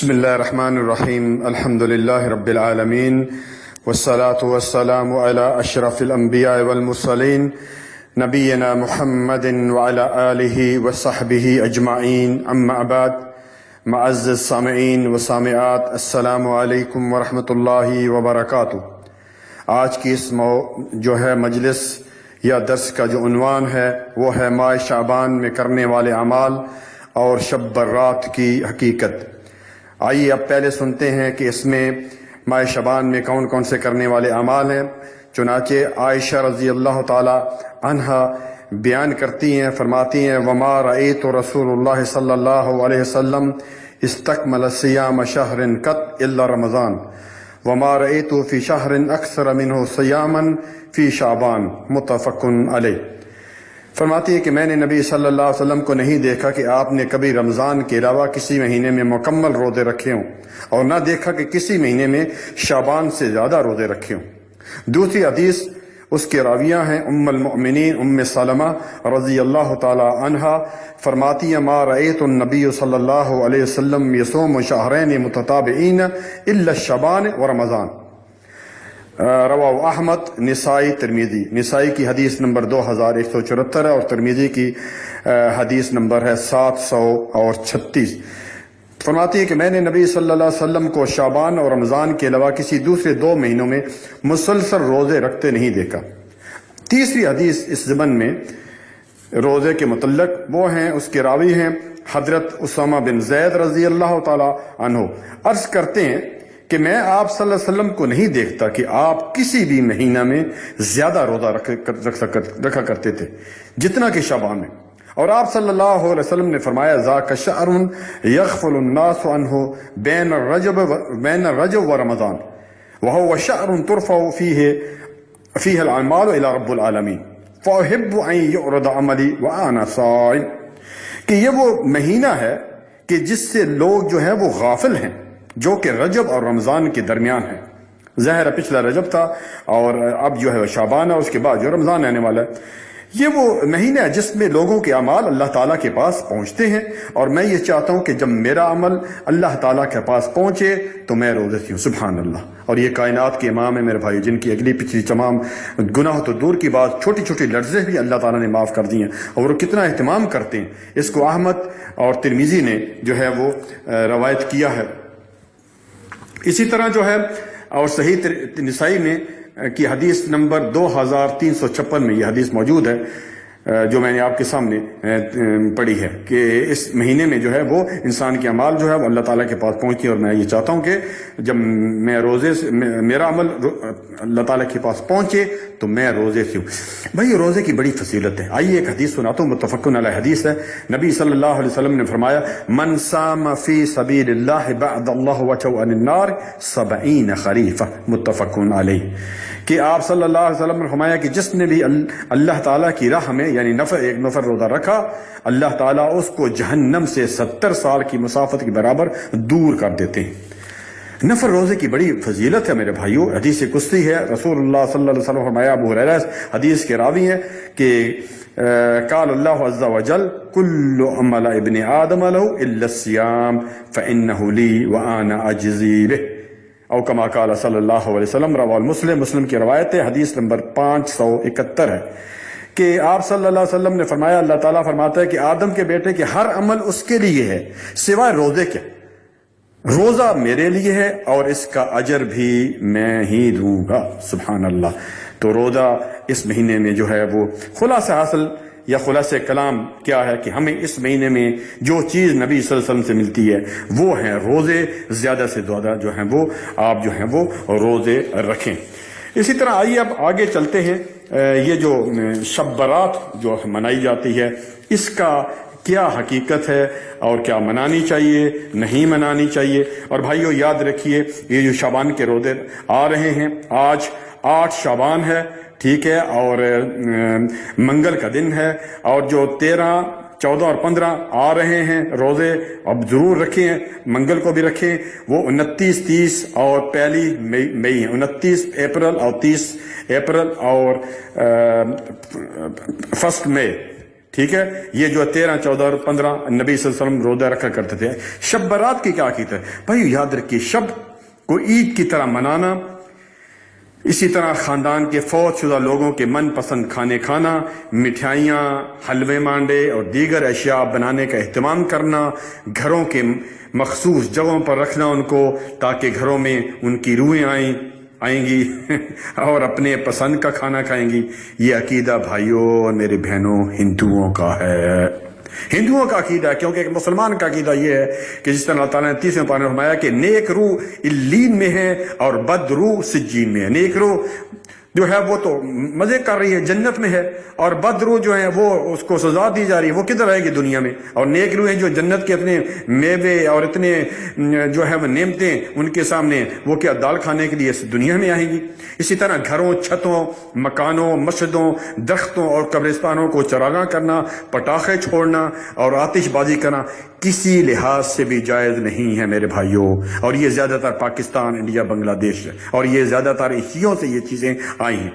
بسم الله الرحمن الرحيم الحمد لله رب العالمين والصلاة والسلام على أشرف الأنبياء والمرسلين نبينا محمد وعلى آله وصحبه أجمعين أما بعد معزز سامعین و سامعات السلام علیکم ورحمۃ اللہ وبرکاتہ۔ آج کی اس جو ہے مجلس یا درس کا جو عنوان ہے وہ ہے ماہ شعبان میں کرنے والے اعمال اور شب برات کی حقیقت۔ آئیے اب پہلے سنتے ہیں کہ اس میں ماہ شعبان میں کون کون سے کرنے والے اعمال ہیں۔ چنانچہ عائشہ رضی اللہ تعالی عنہا بیان کرتی ہیں، فرماتی ہیں وما رأیت رسول اللہ صلی اللہ علیہ وسلم استکمل صیام شہر قط الا رمضان وما رأیت فی شہر اکثر منہ صیاما فی شعبان متفق علیہ۔ فرماتی ہے کہ میں نے نبی صلی اللہ علیہ وسلم کو نہیں دیکھا کہ آپ نے کبھی رمضان کے علاوہ کسی مہینے میں مکمل روزے رکھے ہوں، اور نہ دیکھا کہ کسی مہینے میں شعبان سے زیادہ روزے رکھے ہوں۔ دوسری حدیث اس کے راویہ ہیں ام المؤمنین ام سلمہ رضی اللہ تعالی عنہا، فرماتی ہیں ما رأیت النبی صلی اللہ علیہ وسلم یصوم شہرین متتابعین الا شعبان و رمضان، رواہ احمد، نسائی، ترمذی۔ نسائی کی حدیث نمبر 2174 ہے اور ترمذی کی حدیث نمبر ہے 736۔ فرماتی ہے کہ میں نے نبی صلی اللہ علیہ وسلم کو شعبان اور رمضان کے علاوہ کسی دوسرے دو مہینوں میں مسلسل روزے رکھتے نہیں دیکھا۔ تیسری حدیث اس ضمن میں روزے کے متعلق وہ ہیں، اس کے راوی ہیں حضرت اسامہ بن زید رضی اللہ تعالی عنہ، عرض کرتے ہیں کہ میں آپ صلی اللہ علیہ وسلم کو نہیں دیکھتا کہ آپ کسی بھی مہینہ میں زیادہ روزہ رکھا کرتے تھے جتنا کہ شعبان میں، اور آپ صلی اللہ علیہ وسلم نے فرمایا ذاک شہر یغفل الناس عنہ بین الرجب و رمضان وهو شہر ترفع فیہ الاعمال الی رب العالمین فاحب ان یعرض عملی وانا صائم، کہ یہ وہ مہینہ ہے کہ جس سے لوگ جو ہیں وہ غافل ہیں، جو کہ رجب اور رمضان کے درمیان ہے۔ ظاہر پچھلا رجب تھا اور اب جو ہے شعبان ہے، اس کے بعد جو رمضان آنے والا ہے۔ یہ وہ مہینہ ہے جس میں لوگوں کے اعمال اللہ تعالیٰ کے پاس پہنچتے ہیں، اور میں یہ چاہتا ہوں کہ جب میرا عمل اللہ تعالیٰ کے پاس پہنچے تو میں روزے ہوں۔ سبحان اللہ۔ اور یہ کائنات کے امام ہیں میرے بھائی، جن کی اگلی پچھلی تمام گناہ تو دور کی بات، چھوٹی چھوٹی لرزیں بھی اللہ تعالیٰ نے معاف کر دی ہیں، اور وہ کتنا اہتمام کرتے ہیں۔ اس کو احمد اور ترمذی نے جو ہے وہ روایت کیا ہے۔ اسی طرح جو ہے اور صحیح نسائی میں کی حدیث نمبر 2356 میں یہ حدیث موجود ہے جو میں نے آپ کے سامنے پڑھی ہے کہ اس مہینے میں جو ہے وہ انسان کے اعمال جو ہے وہ اللہ تعالیٰ کے پاس پہنچتی ہے، اور میں یہ چاہتا ہوں کہ جب میں روزے سے میرا عمل اللہ تعالیٰ کے پاس پہنچے تو میں روزے سے ہوں۔ بھائی روزے کی بڑی فضیلت ہے۔ آئیے ایک حدیث سناتا ہوں، متفق علیہ حدیث ہے۔ نبی صلی اللہ علیہ وسلم نے فرمایا من صام فی سبیل اللہ بعد اللہ وجهه عن النار 70 خریفہ، متفق علیہ، کہ آپ صلی اللہ علیہ وسلم نے فرمایا کہ جس نے بھی اللہ تعالیٰ کی راہ میں یعنی ایک نفر روزہ رکھا، اللہ تعالیٰ اس کو جہنم سے 70 سال کی مسافت کے برابر دور کر دیتے ہیں۔ نفر روزے کی بڑی فضیلت ہے میرے بھائیوں۔ حدیث قدسی ہے، رسول اللہ صلی اللہ علیہ وسلم فرمایا، ابو ہریرہ حدیث کے راوی ہیں کہ قال اللہ عز وجل کل عمل ابن آدم له الا الصیام فانہ لی وانا اجزی بہ، او کما قال صلی اللہ علیہ وسلم، رواہ مسلم، مسلم کی روایت ہے، حدیث نمبر 571 ہے کہ آپ صلی اللہ علیہ وسلم نے فرمایا، اللہ تعالیٰ فرماتا ہے کہ آدم کے بیٹے کے ہر عمل اس کے لیے ہے سوائے روزے کے۔ روزہ میرے لیے ہے اور اس کا اجر بھی میں ہی دوں گا۔ سبحان اللہ۔ تو روزہ اس مہینے میں جو ہے وہ خلاصہ حاصل یا خلاصہ کلام کیا ہے کہ ہمیں اس مہینے میں جو چیز نبی صلی اللہ علیہ وسلم سے ملتی ہے وہ ہیں روزے، زیادہ سے زیادہ جو ہیں وہ آپ جو ہیں وہ روزے رکھیں۔ اسی طرح آئیے اب آگے چلتے ہیں۔ یہ جو شب برات جو منائی جاتی ہے اس کا کیا حقیقت ہے اور کیا منانی چاہیے، نہیں منانی چاہیے۔ اور بھائیو یاد رکھیے یہ جو شعبان کے روزے آ رہے ہیں، آج 8 شعبان ہے، ٹھیک ہے، اور منگل کا دن ہے، اور جو 13، 14 اور 15 آ رہے ہیں روزے، اب ضرور رکھیں، منگل کو بھی رکھیں۔ وہ 29، 30 اور 1 مئی ہیں، 29 اپریل اور 30 اپریل اور 1 مئی، ٹھیک ہے، یہ جو 13 14 اور 15 نبی صلی اللہ علیہ وسلم روزہ رکھا کرتے تھے۔ شب برات کی کیا عقیدت ہے بھائی؟ یاد رکھیے، شب کو عید کی طرح منانا، اسی طرح خاندان کے فوت شدہ لوگوں کے من پسند کھانے کھانا، مٹھائیاں، حلوے مانڈے اور دیگر اشیاء بنانے کا اہتمام کرنا، گھروں کے مخصوص جگہوں پر رکھنا ان کو، تاکہ گھروں میں ان کی روحیں آئیں گی اور اپنے پسند کا کھانا کھائیں گی۔ یہ عقیدہ بھائیوں اور میرے بہنوں ہندوؤں کا ہے، ہندوؤں کا عقیدہ ہے، کیونکہ ایک مسلمان کا عقیدہ یہ ہے کہ جس طرح اللہ تعالیٰ نے 30ویں پارے میں فرمایا کہ نیک روح علیین میں ہے اور بد روح سجین میں ہے۔ نیک روح جو ہے وہ تو مزے کر رہی ہے، جنت میں ہے، اور بد روح جو ہے وہ اس کو سزا دی جا رہی ہے، وہ کدھر آئے گی دنیا میں۔ اور نیک روحیں جو جنت کے اتنے میوے اور اتنے جو ہے وہ نعمتیں ان کے سامنے، وہ کیا دال کھانے کے لیے اس دنیا میں آئیں گی۔ اسی طرح گھروں، چھتوں، مکانوں، مسجدوں، درختوں اور قبرستانوں کو چراغاں کرنا، پٹاخے چھوڑنا اور آتش بازی کرنا کسی لحاظ سے بھی جائز نہیں ہے میرے بھائیوں۔ اور یہ زیادہ تر پاکستان، انڈیا، بنگلہ دیش ہے، اور یہ زیادہ تر ایشیوں سے یہ چیزیں آئی ہیں۔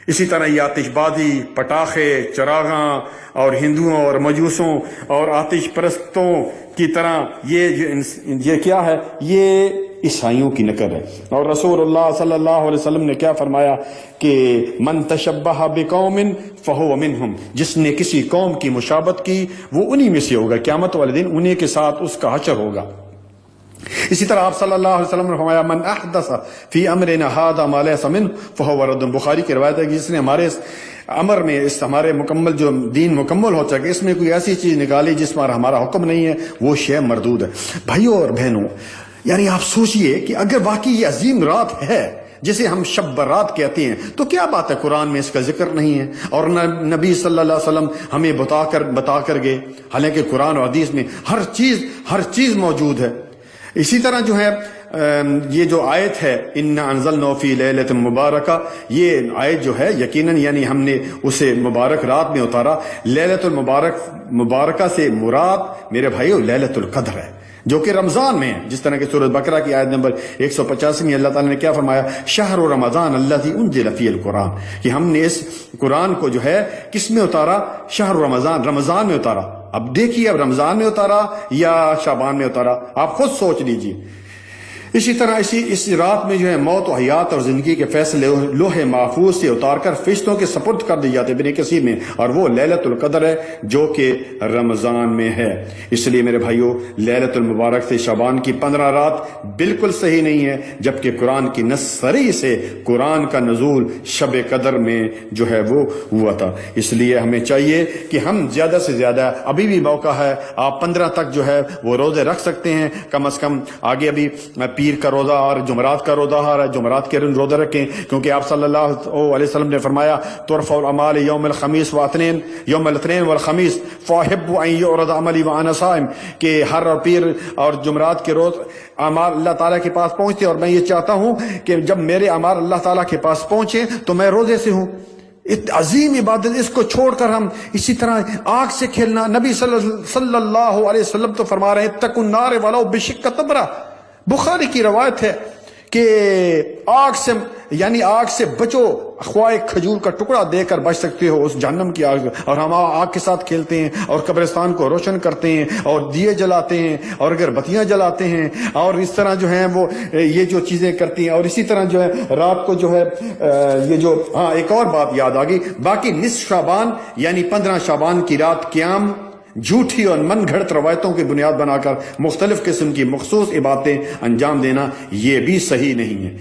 اسی طرح یہ آتش بازی، پٹاخے، چراغاں اور ہندوؤں اور مجوسوں اور آتش پرستوں کی طرح یہ کیا ہے؟ یہ عیسائیوں کی نقل ہے۔ اور رسول اللہ صلی اللہ علیہ وسلم نے کیا فرمایا کہ من تشبہ بقوم فہو منہم، جس نے کسی قوم کی مشابہت کی وہ انہی میں سے ہوگا، قیامت والے دن انہی کے ساتھ اس کا حشر ہوگا۔ اسی طرح آپ صلی اللہ علیہ وسلم نے فرمایا من احدث فی امرنا ھذا ما لیس منہ فہو رد۔ بخاری کی روایت ہے کہ جس نے ہمارے امر میں، اس ہمارے مکمل جو دین مکمل ہو چکے، اس میں کوئی ایسی چیز نکالی جس پر ہمارا حکم نہیں ہے، وہ شے مردود ہے۔ بھائیوں اور بہنوں، یعنی آپ سوچئے کہ اگر واقعی یہ عظیم رات ہے جسے ہم شب برات کہتے ہیں، تو کیا بات ہے قرآن میں اس کا ذکر نہیں ہے، اور نبی صلی اللہ علیہ وسلم ہمیں بتا کر گئے، حالانکہ قرآن اور حدیث میں ہر چیز موجود ہے۔ اسی طرح جو ہے یہ جو آیت ہے اِنَّا أَنزَلْنَاهُ فِي لَيْلَةٍ مُبَارَكَةٍ، یہ آیت جو ہے یقیناً یعنی ہم نے اسے مبارک رات میں اتارا۔ لیلۃ المبارکہ سے مراد میرے بھائیو لیلۃ القدر ہے، جو کہ رمضان میں ہے، جس طرح کہ سورۃ بقرہ کی آیت نمبر 185 میں اللہ تعالیٰ نے کیا فرمایا؟ شہر رمضان الذی انزل فیہ القرآن، کہ ہم نے اس قرآن کو جو ہے کس میں اتارا؟ شہر رمضان میں اتارا۔ اب دیکھیے، اب رمضان میں اتارا یا شعبان میں اتارا، آپ خود سوچ لیجئے۔ اسی طرح اس رات میں جو ہے موت و حیات اور زندگی کے فیصلے لوح محفوظ سے اتار کر فرشتوں کے سپرد کر دی جاتے ابن کثیر میں، اور وہ لیلۃ القدر ہے جو کہ رمضان میں ہے۔ اس لیے میرے بھائیوں، لیلۃ المبارک سے شعبان کی 15 رات بالکل صحیح نہیں ہے، جبکہ قرآن کی نص صریح سے قرآن کا نزول شب قدر میں جو ہے وہ ہوا تھا۔ اس لیے ہمیں چاہیے کہ ہم زیادہ سے زیادہ، ابھی بھی موقع ہے، آپ 15 تک جو ہے وہ روزے رکھ سکتے ہیں، کم از کم۔ آگے ابھی پیر کا روزہ اور جمعرات کا روزہ ہے، جمعرات کے دن روزہ رکھیں، کیونکہ آپ صلی اللہ علیہ وسلم نے فرمایا ترفع الاعمال یوم الخمیس یوم الاثنین والخمیس فاحب ان یعرض عملی وانا صائم، کہ ہر اور پیر اور جمعرات کے روز اعمال اللہ تعالیٰ کے پاس پہنچتے، اور میں یہ چاہتا ہوں کہ جب میرے اعمال اللہ تعالیٰ کے پاس پہنچے تو میں روزے سے ہوں۔ عظیم عبادت، اس کو چھوڑ کر ہم اسی طرح آگ سے کھیلنا۔ نبی صلی اللہ علیہ وسلم تو فرما رہے ہیں اتقوا النار ولو بشق تمرہ، بخاری کی روایت ہے کہ آگ سے بچو، خواہ کھجور کا ٹکڑا دے کر بچ سکتے ہو اس جہنم کی آگ، اور ہم آگ کے ساتھ کھیلتے ہیں اور قبرستان کو روشن کرتے ہیں اور دیے جلاتے ہیں اور اگر بتیاں جلاتے ہیں اور اس طرح جو ہیں وہ یہ جو چیزیں کرتی ہیں۔ اور اسی طرح جو ہے رات کو جو ہے یہ جو ایک اور بات یاد آ گئی، باقی نصف شعبان یعنی 15 شعبان کی رات قیام جھوٹی اور من گھڑت روایتوں کی بنیاد بنا کر مختلف قسم کی مخصوص عبادتیں انجام دینا، یہ بھی صحیح نہیں ہے۔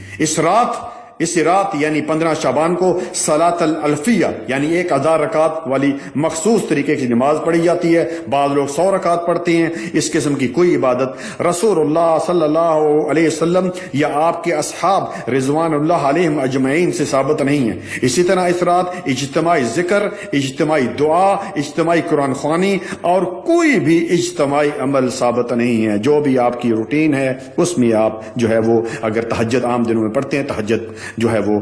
اس رات یعنی 15 شعبان کو صلاۃ الالفیہ یعنی 1000 رکعت والی مخصوص طریقے کی نماز پڑھی جاتی ہے، بعض لوگ 100 رکعت پڑھتے ہیں۔ اس قسم کی کوئی عبادت رسول اللہ صلی اللہ علیہ وسلم یا آپ کے اصحاب رضوان اللہ علیہم اجمعین سے ثابت نہیں ہے۔ اسی طرح اس رات اجتماعی ذکر، اجتماعی دعا، اجتماعی قرآن خوانی اور کوئی بھی اجتماعی عمل ثابت نہیں ہے۔ جو بھی آپ کی روٹین ہے اس میں آپ جو ہے وہ اگر تہجد عام دنوں میں پڑھتے ہیں، تہجد جو ہے وہ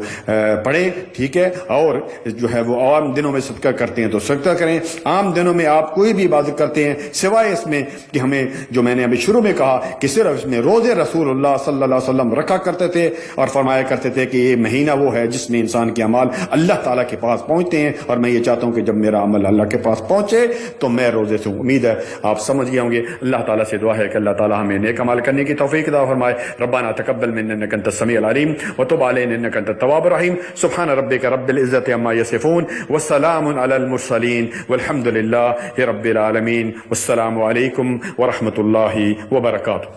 پڑھیں، ٹھیک ہے، اور جو ہے وہ عام دنوں میں صدقہ کرتے ہیں تو صدقہ کریں. عام دنوں میں آپ کوئی بھی عبادت کرتے ہیں سوائے اس میں کہ ہمیں جو میں نے ابھی شروع میں کہا کہ صرف اس میں روزے رسول اللہ صلی اللہ علیہ وسلم رکھا کرتے تھے اور فرمایا کرتے تھے کہ یہ مہینہ وہ ہے جس میں انسان کے اعمال اللہ تعالیٰ کے پاس پہنچتے ہیں، اور میں یہ چاہتا ہوں کہ جب میرا عمل اللہ کے پاس پہنچے تو میں روزے سے امید ہے آپ سمجھ گئے ہوں گے. اللہ تعالیٰ سے دعا ہے کہ اللہ تعالیٰ ہمیں نیک عمل کرنے کی توفیق عطا فرمائے. ربنا تقبل منا انك انت السميع العليم وتب علينا انك انت التواب الرحيم. سبحان ربك رب العزة عما يصفون والسلام على المرسلين والحمد لله رب العالمين. والسلام عليكم ورحمة الله وبركاته.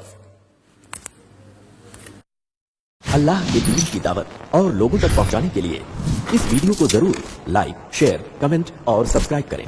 اللہ کے دین کی دعوت اور لوگوں تک پہنچانے کے لیے اس ویڈیو کو ضرور لائک، شیئر، کمنٹ اور سبسکرائب کریں.